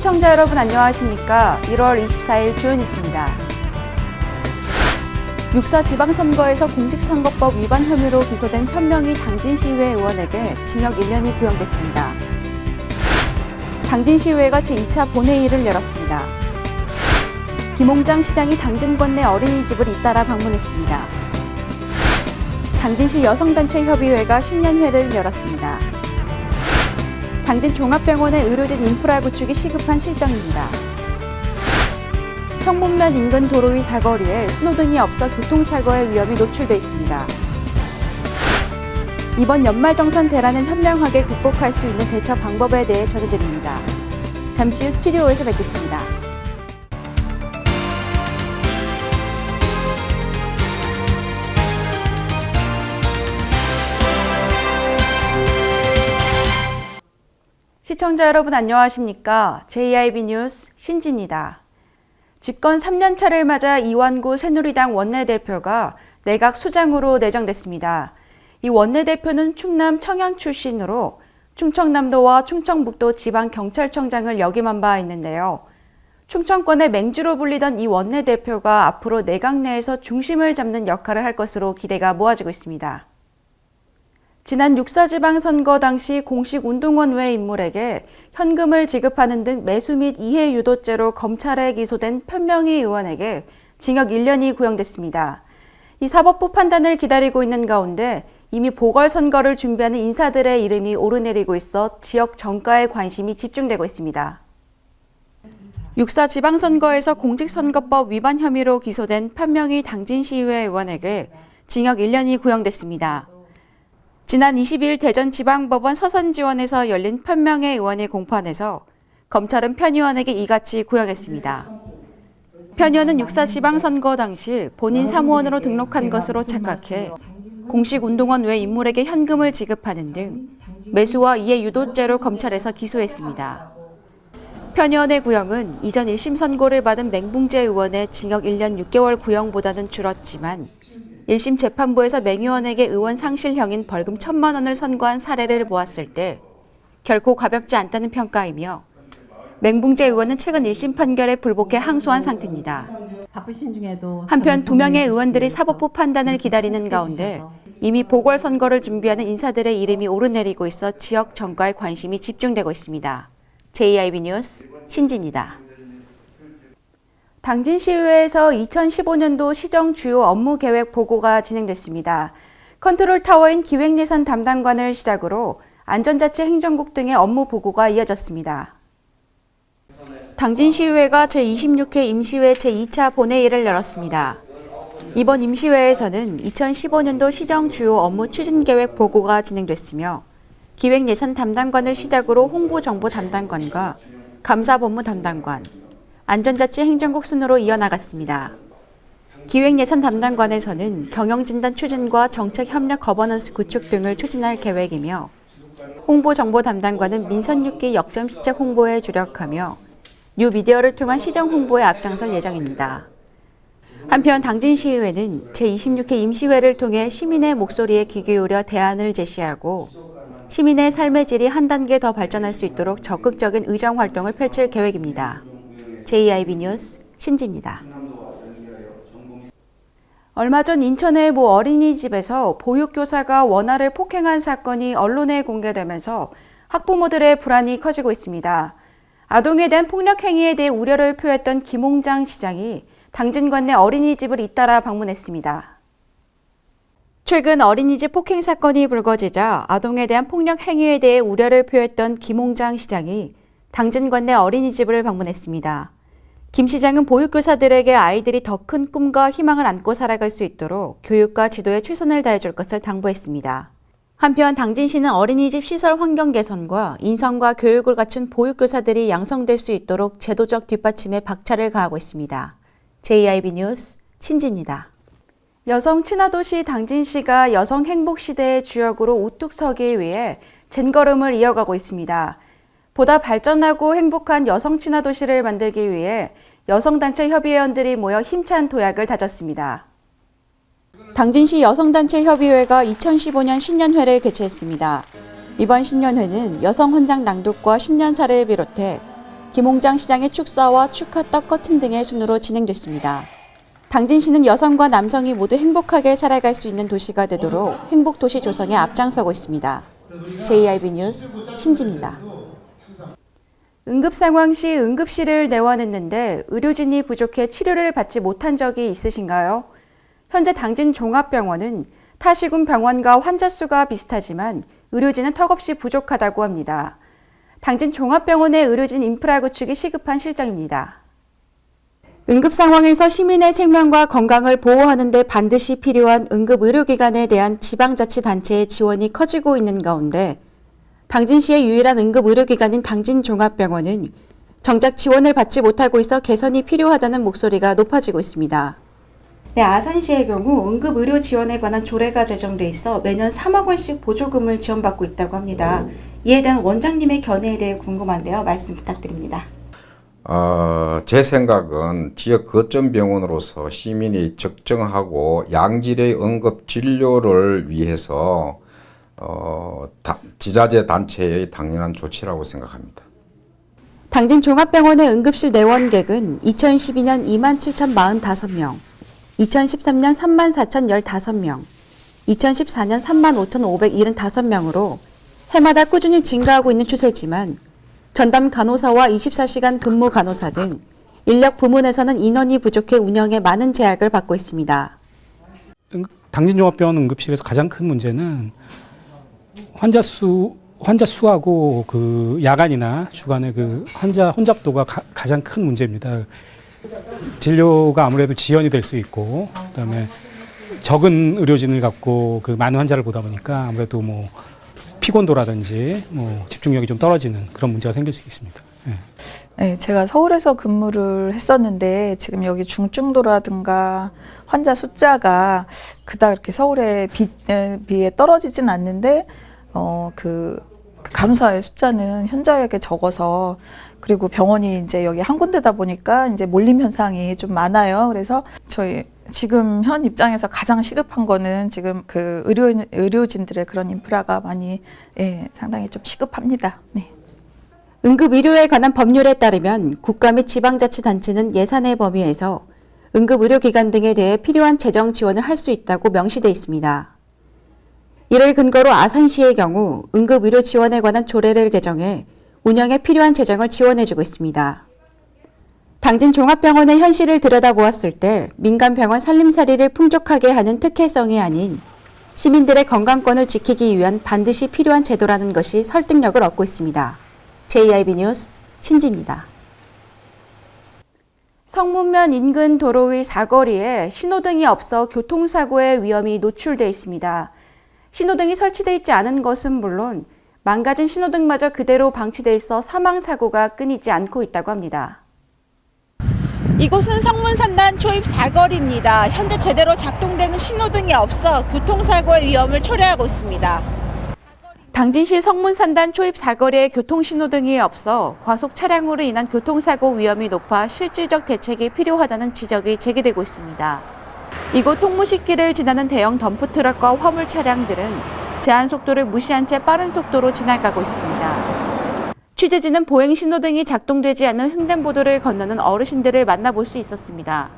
시청자 여러분 안녕하십니까? 1월 24일 주요 뉴스입니다. 6.4 지방선거에서 공직선거법 위반 혐의로 기소된 편명희 당진시의회 의원에게 징역 1년이 구형됐습니다. 당진시의회가 제2차 본회의를 열었습니다. 김홍장 시장이 당진권 내 어린이집을 잇따라 방문했습니다. 당진시 여성단체협의회가 신년회를 열었습니다. 당진 종합병원의 의료진 인프라 구축이 시급한 실정입니다. 성문면 인근 도로 위 사거리에 신호등이 없어 교통사고의 위험이 노출돼 있습니다. 이번 연말정산 대란은 현명하게 극복할 수 있는 대처 방법에 대해 전해드립니다. 잠시 후 스튜디오에서 뵙겠습니다. 시청자 여러분 안녕하십니까? JIB 뉴스 신지입니다. 집권 3년차를 맞아 이완구 새누리당 원내대표가 내각 수장으로 내정됐습니다. 이 원내대표는 충남 청양 출신으로 충청남도와 충청북도 지방경찰청장을 역임한 바 있는데요. 충청권의 맹주로 불리던 이 원내대표가 앞으로 내각 내에서 중심을 잡는 역할을 할 것으로 기대가 모아지고 있습니다. 지난 6.4 지방선거 당시 공식 운동원 외 인물에게 현금을 지급하는 등 매수 및 이해 유도죄로 검찰에 기소된 편명희 의원에게 징역 1년이 구형됐습니다. 이 사법부 판단을 기다리고 있는 가운데 이미 보궐선거를 준비하는 인사들의 이름이 오르내리고 있어 지역 정가에 관심이 집중되고 있습니다. 6.4 지방선거에서 공직선거법 위반 혐의로 기소된 편명희 당진시의회 의원에게 징역 1년이 구형됐습니다. 지난 22일 대전지방법원 서산지원에서 열린 편명희 의원의 공판에서 검찰은 편 의원에게 이같이 구형했습니다. 편 의원은 6.4 지방선거 당시 본인 사무원으로 등록한 것으로 착각해 공식 운동원 외 인물에게 현금을 지급하는 등 매수와 이해 유도죄로 검찰에서 기소했습니다. 편 의원의 구형은 이전 1심 선고를 받은 맹붕재 의원의 징역 1년 6개월 구형보다는 줄었지만 1심 재판부에서 맹 의원에게 의원 상실형인 벌금 1,000만 원을 선고한 사례를 보았을 때 결코 가볍지 않다는 평가이며 맹붕재 의원은 최근 1심 판결에 불복해 항소한 상태입니다. 한편 2명의 의원들이 사법부 판단을 기다리는 가운데 이미 보궐선거를 준비하는 인사들의 이름이 오르내리고 있어 지역 정가에 관심이 집중되고 있습니다. JIB 뉴스 신지입니다. 당진시의회에서 2015년도 시정 주요 업무 계획 보고가 진행됐습니다. 컨트롤타워인 기획예산 담당관을 시작으로 안전자치 행정국 등의 업무 보고가 이어졌습니다. 당진시의회가 제26회 임시회 제2차 본회의를 열었습니다. 이번 임시회에서는 2015년도 시정 주요 업무 추진 계획 보고가 진행됐으며 기획예산 담당관을 시작으로 홍보정보 담당관과 감사본무 담당관, 안전자치 행정국 순으로 이어나갔습니다. 기획예산 담당관에서는 경영진단 추진과 정책협력 거버넌스 구축 등을 추진할 계획이며 홍보정보 담당관은 민선6기 역점 시책 홍보에 주력하며 뉴미디어를 통한 시정 홍보에 앞장설 예정입니다. 한편 당진시의회는 제26회 임시회를 통해 시민의 목소리에 귀 기울여 대안을 제시하고 시민의 삶의 질이 한 단계 더 발전할 수 있도록 적극적인 의정 활동을 펼칠 계획입니다. JIB 뉴스 신지입니다. 얼마 전 인천의 모 어린이집에서 보육교사가 원아를 폭행한 사건이 언론에 공개되면서 학부모들의 불안이 커지고 있습니다. 아동에 대한 폭력 행위에 대해 우려를 표했던 김홍장 시장이 당진관 내 어린이집을 잇따라 방문했습니다. 최근 어린이집 폭행 사건이 불거지자 아동에 대한 폭력 행위에 대해 우려를 표했던 김홍장 시장이 당진관 내 어린이집을 방문했습니다. 김 시장은 보육교사들에게 아이들이 더 큰 꿈과 희망을 안고 살아갈 수 있도록 교육과 지도에 최선을 다해줄 것을 당부했습니다. 한편 당진시는 어린이집 시설 환경 개선과 인성과 교육을 갖춘 보육교사들이 양성될 수 있도록 제도적 뒷받침에 박차를 가하고 있습니다. JIB 뉴스 신지입니다. 여성 친화도시 당진시가 여성 행복시대의 주역으로 우뚝 서기 위해 젠걸음을 이어가고 있습니다. 보다 발전하고 행복한 여성 친화도시를 만들기 위해 여성단체 협의회원들이 모여 힘찬 도약을 다졌습니다. 당진시 여성단체협의회가 2015년 신년회를 개최했습니다. 이번 신년회는 여성 헌장 낭독과 신년사를 비롯해 김홍장 시장의 축사와 축하떡 커팅 등의 순으로 진행됐습니다. 당진시는 여성과 남성이 모두 행복하게 살아갈 수 있는 도시가 되도록 행복도시 조성에 앞장서고 있습니다. JIB 뉴스 신지입니다. 응급상황 시 응급실을 내원했는데 의료진이 부족해 치료를 받지 못한 적이 있으신가요? 현재 당진 종합병원은 타 시군 병원과 환자 수가 비슷하지만 의료진은 턱없이 부족하다고 합니다. 당진 종합병원의 의료진 인프라 구축이 시급한 실정입니다. 응급 상황에서 시민의 생명과 건강을 보호하는 데 반드시 필요한 응급의료기관에 대한 지방자치단체의 지원이 커지고 있는 가운데 당진시의 유일한 응급의료기관인 당진종합병원은 정작 지원을 받지 못하고 있어 개선이 필요하다는 목소리가 높아지고 있습니다. 네, 아산시의 경우 응급의료 지원에 관한 조례가 제정돼 있어 매년 3억 원씩 보조금을 지원받고 있다고 합니다. 이에 대한 원장님의 견해에 대해 궁금한데요. 말씀 부탁드립니다. 제 생각은 지역 거점 병원으로서 시민이 적정하고 양질의 응급 진료를 위해서 지자체 단체의 당연한 조치라고 생각합니다. 당진 종합병원의 응급실 내원객은 2012년 27,045명, 2013년 34,015명, 2014년 35,575명으로 해마다 꾸준히 증가하고 있는 추세지만 전담 간호사와 24시간 근무 간호사 등 인력 부문에서는 인원이 부족해 운영에 많은 제약을 받고 있습니다. 당진종합병원 응급실에서 가장 큰 문제는 환자 수하고 그 야간이나 주간의 그 환자 혼잡도가 가장 큰 문제입니다. 진료가 아무래도 지연이 될 수 있고, 그다음에 적은 의료진을 갖고 그 많은 환자를 보다 보니까 아무래도 뭐 피곤도라든지 뭐 집중력이 좀 떨어지는 그런 문제가 생길 수 있습니다. 네, 제가 서울에서 근무를 했었는데 지금 여기 중증도라든가 환자 숫자가 그닥 이렇게 서울에 비해 떨어지진 않는데 그 간호사의 숫자는 현저하게 적어서, 그리고 병원이 이제 여기 한 군데다 보니까 이제 몰림 현상이 좀 많아요. 그래서 저희 지금 현 입장에서 가장 시급한 거는 지금 그 의료진들의 그런 인프라가 많이 상당히 좀 시급합니다. 네. 응급의료에 관한 법률에 따르면 국가 및 지방자치단체는 예산의 범위에서 응급의료기관 등에 대해 필요한 재정 지원을 할 수 있다고 명시돼 있습니다. 이를 근거로 아산시의 경우 응급의료 지원에 관한 조례를 개정해 운영에 필요한 재정을 지원해주고 있습니다. 당진 종합병원의 현실을 들여다보았을 때 민간병원 살림살이를 풍족하게 하는 특혜성이 아닌 시민들의 건강권을 지키기 위한 반드시 필요한 제도라는 것이 설득력을 얻고 있습니다. JIB 뉴스 신지입니다. 성문면 인근 도로의 사거리에 신호등이 없어 교통사고의 위험이 노출돼 있습니다. 신호등이 설치돼 있지 않은 것은 물론 망가진 신호등마저 그대로 방치돼 있어 사망사고가 끊이지 않고 있다고 합니다. 이곳은 성문산단 초입 사거리입니다. 현재 제대로 작동되는 신호등이 없어 교통사고의 위험을 초래하고 있습니다. 당진시 성문산단 초입 사거리에 교통신호등이 없어 과속 차량으로 인한 교통사고 위험이 높아 실질적 대책이 필요하다는 지적이 제기되고 있습니다. 이곳 통무식길을 지나는 대형 덤프트럭과 화물 차량들은 제한 속도를 무시한 채 빠른 속도로 지나가고 있습니다. 취재진은 보행 신호등이 작동되지 않는 횡단보도를 건너는 어르신들을 만나볼 수 있었습니다.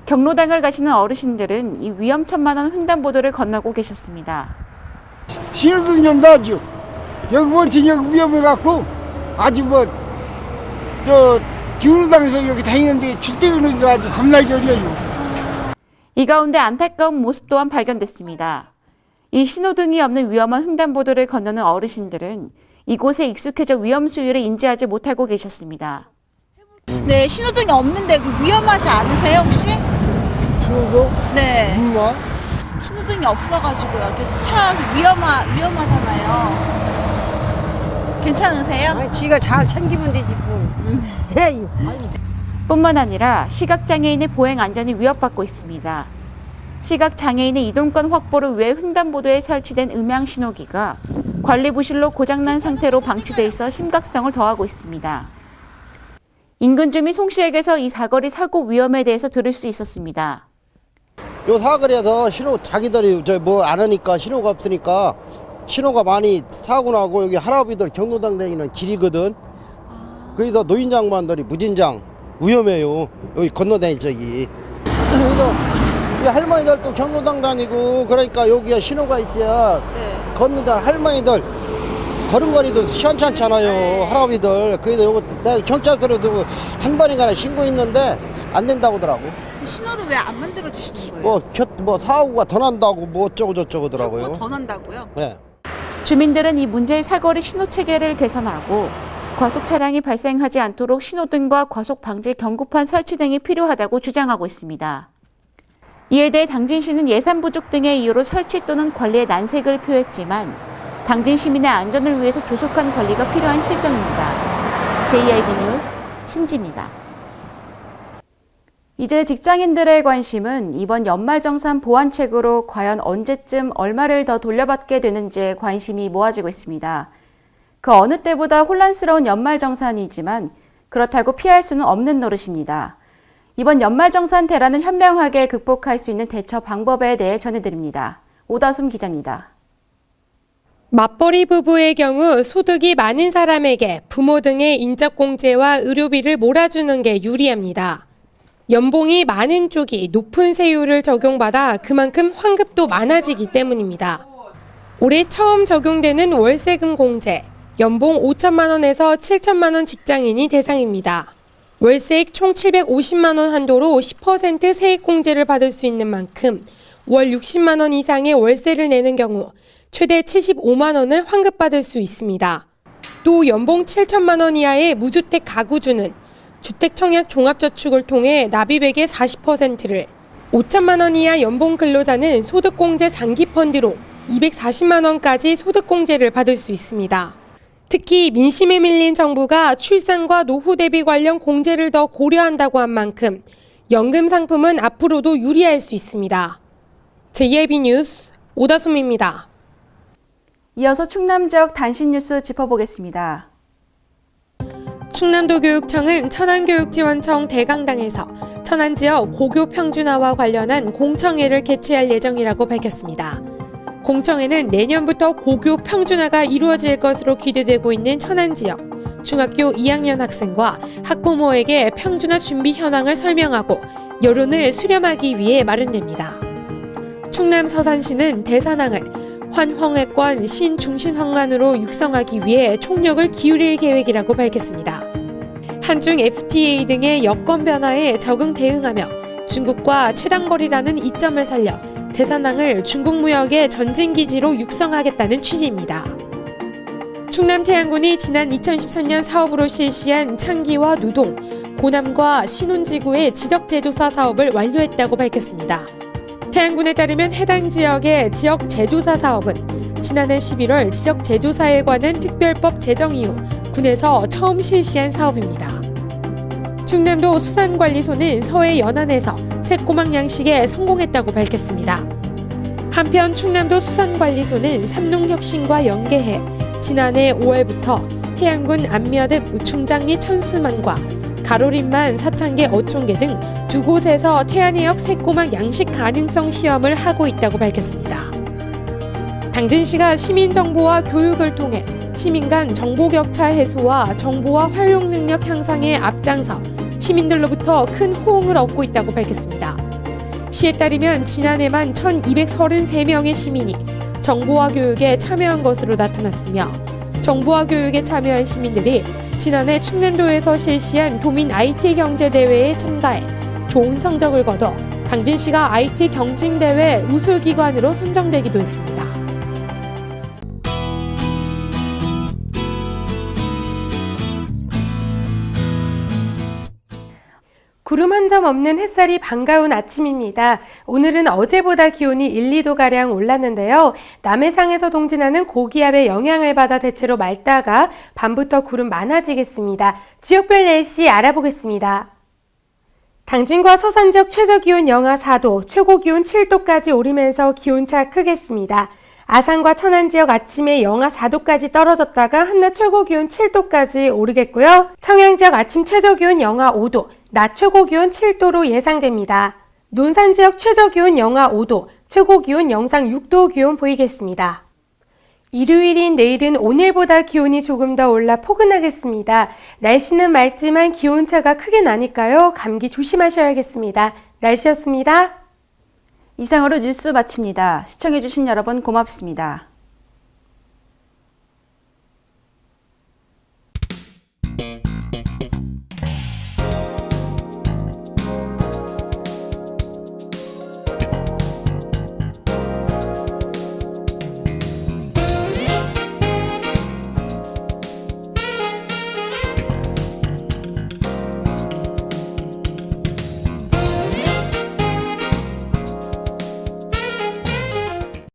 경로당을 가시는 어르신들은 이 위험천만한 횡단보도를 건너고 계셨습니다. 신호등 좀 놔줘. 여기 원체 여기 위험해갖고 아주 경로당에서 이렇게 다니는데 출퇴근하기가 아주 겁나게 어려워요. 이 가운데 안타까운 모습 또한 발견됐습니다. 이 신호등이 없는 위험한 횡단보도를 건너는 어르신들은 이곳에 익숙해져 위험 수위를 인지하지 못하고 계셨습니다. 네, 신호등이 없는데 위험하지 않으세요 혹시? 신호등? 네. 뭐? 신호등이 없어가지고요. 차 위험하잖아요. 괜찮으세요? 아니, 지가 잘 챙기면 되지 뭐. 에이. 뿐만 아니라 시각장애인의 보행 안전이 위협받고 있습니다. 시각장애인의 이동권 확보를 위해 횡단보도에 설치된 음향신호기가 관리 부실로 고장난 상태로 방치돼 있어 심각성을 더하고 있습니다. 인근 주민 송 씨에게서 이 사거리 사고 위험에 대해서 들을 수 있었습니다. 요 사거리에서 신호 자기들이 안 하니까 신호가 없으니까 신호가 많이 사고 나고, 여기 할아버지들 경로당 다니는 길이거든. 그래서 노인 장관들이 무진장 위험해요. 여기 건너다닐 적이. 그래서 이 할머니들도 경로당 다니고 그러니까 여기에 신호가 있어야 건너다 할머니들 걸음걸이도 시원찮잖아요. 할아버지들. 그래서 요거 내가 경찰서로도 한 번인가 신고했는데 안 된다고 하더라고. 신호를 왜 안 만들어 주시는 거예요? 뭐 사고가 더 난다고 뭐 어쩌고 저쩌고 하더라고요. 사고가 더 난다고요? 네. 주민들은 이 문제의 사거리 신호 체계를 개선하고 과속 차량이 발생하지 않도록 신호등과 과속 방지 경고판 설치 등이 필요하다고 주장하고 있습니다. 이에 대해 당진시는 예산 부족 등의 이유로 설치 또는 관리에 난색을 표했지만 당진 시민의 안전을 위해서 조속한 관리가 필요한 실정입니다. JIB 뉴스 신지입니다. 이제 직장인들의 관심은 이번 연말정산 보완책으로 과연 언제쯤 얼마를 더 돌려받게 되는지에 관심이 모아지고 있습니다. 그 어느 때보다 혼란스러운 연말정산이지만 그렇다고 피할 수는 없는 노릇입니다. 이번 연말정산 대란은 현명하게 극복할 수 있는 대처 방법에 대해 전해드립니다. 오다솜 기자입니다. 맞벌이 부부의 경우 소득이 많은 사람에게 부모 등의 인적공제와 의료비를 몰아주는 게 유리합니다. 연봉이 많은 쪽이 높은 세율을 적용받아 그만큼 환급도 많아지기 때문입니다. 올해 처음 적용되는 월세금 공제, 연봉 5천만 원에서 7천만 원 직장인이 대상입니다. 월세액 총 750만 원 한도로 10% 세액공제를 받을 수 있는 만큼 월 60만 원 이상의 월세를 내는 경우 최대 75만 원을 환급받을 수 있습니다. 또 연봉 7천만 원 이하의 무주택 가구주는 주택청약 종합저축을 통해 납입액의 40%를, 5천만 원 이하 연봉 근로자는 소득공제 장기펀드로 240만 원까지 소득공제를 받을 수 있습니다. 특히 민심에 밀린 정부가 출산과 노후 대비 관련 공제를 더 고려한다고 한 만큼 연금 상품은 앞으로도 유리할 수 있습니다. JIB 뉴스 오다솜입니다. 이어서 충남 지역 단신 뉴스 짚어보겠습니다. 충남도교육청은 천안교육지원청 대강당에서 천안 지역 고교 평준화와 관련한 공청회를 개최할 예정이라고 밝혔습니다. 공청회는 내년부터 고교 평준화가 이루어질 것으로 기대되고 있는 천안 지역 중학교 2학년 학생과 학부모에게 평준화 준비 현황을 설명하고 여론을 수렴하기 위해 마련됩니다. 충남 서산시는 대산항을 환황회권 신중심황만으로 육성하기 위해 총력을 기울일 계획이라고 밝혔습니다. 한중 FTA 등의 여건 변화에 적응 대응하며 중국과 최단거리라는 이점을 살려 대산항을 중국 무역의 전진기지로 육성하겠다는 취지입니다. 충남 태안군이 지난 2013년 사업으로 실시한 창기와 누동, 고남과 신혼지구의 지적재조사 사업을 완료했다고 밝혔습니다. 태안군에 따르면 해당 지역의 지역 재조사 사업은 지난해 11월 지적 재조사에 관한 특별법 제정 이후 군에서 처음 실시한 사업입니다. 충남도 수산관리소는 서해 연안에서 새꼬막 양식에 성공했다고 밝혔습니다. 한편 충남도 수산관리소는 삼농혁신과 연계해 지난해 5월부터 태안군 안며득 중장리 천수만과 가로림만 사창계 어촌계 등 두 곳에서 태안해역 새꼬막 양식 가능성 시험을 하고 있다고 밝혔습니다. 당진시가 시민정보와 교육을 통해 시민 간 정보격차 해소와 정보와 활용 능력 향상에 앞장서 시민들로부터 큰 호응을 얻고 있다고 밝혔습니다. 시에 따르면 지난해만 1,233명의 시민이 정보화 교육에 참여한 것으로 나타났으며 정보화 교육에 참여한 시민들이 지난해 충남도에서 실시한 도민 IT 경제대회에 참가해 좋은 성적을 거둬 당진시가 IT 경진대회 우수기관으로 선정되기도 했습니다. 구름 한 점 없는 햇살이 반가운 아침입니다. 오늘은 어제보다 기온이 1, 2도가량 올랐는데요. 남해상에서 동진하는 고기압의 영향을 받아 대체로 맑다가 밤부터 구름 많아지겠습니다. 지역별 날씨 알아보겠습니다. 당진과 서산 지역 최저기온 영하 4도, 최고기온 7도까지 오르면서 기온차 크겠습니다. 아산과 천안 지역 아침에 영하 4도까지 떨어졌다가 한낮 최고기온 7도까지 오르겠고요. 청양 지역 아침 최저기온 영하 5도, 낮 최고기온 7도로 예상됩니다. 논산 지역 최저기온 영하 5도, 최고기온 영상 6도 기온 보이겠습니다. 일요일인 내일은 오늘보다 기온이 조금 더 올라 포근하겠습니다. 날씨는 맑지만 기온차가 크게 나니까요. 감기 조심하셔야겠습니다. 날씨였습니다. 이상으로 뉴스 마칩니다. 시청해주신 여러분 고맙습니다.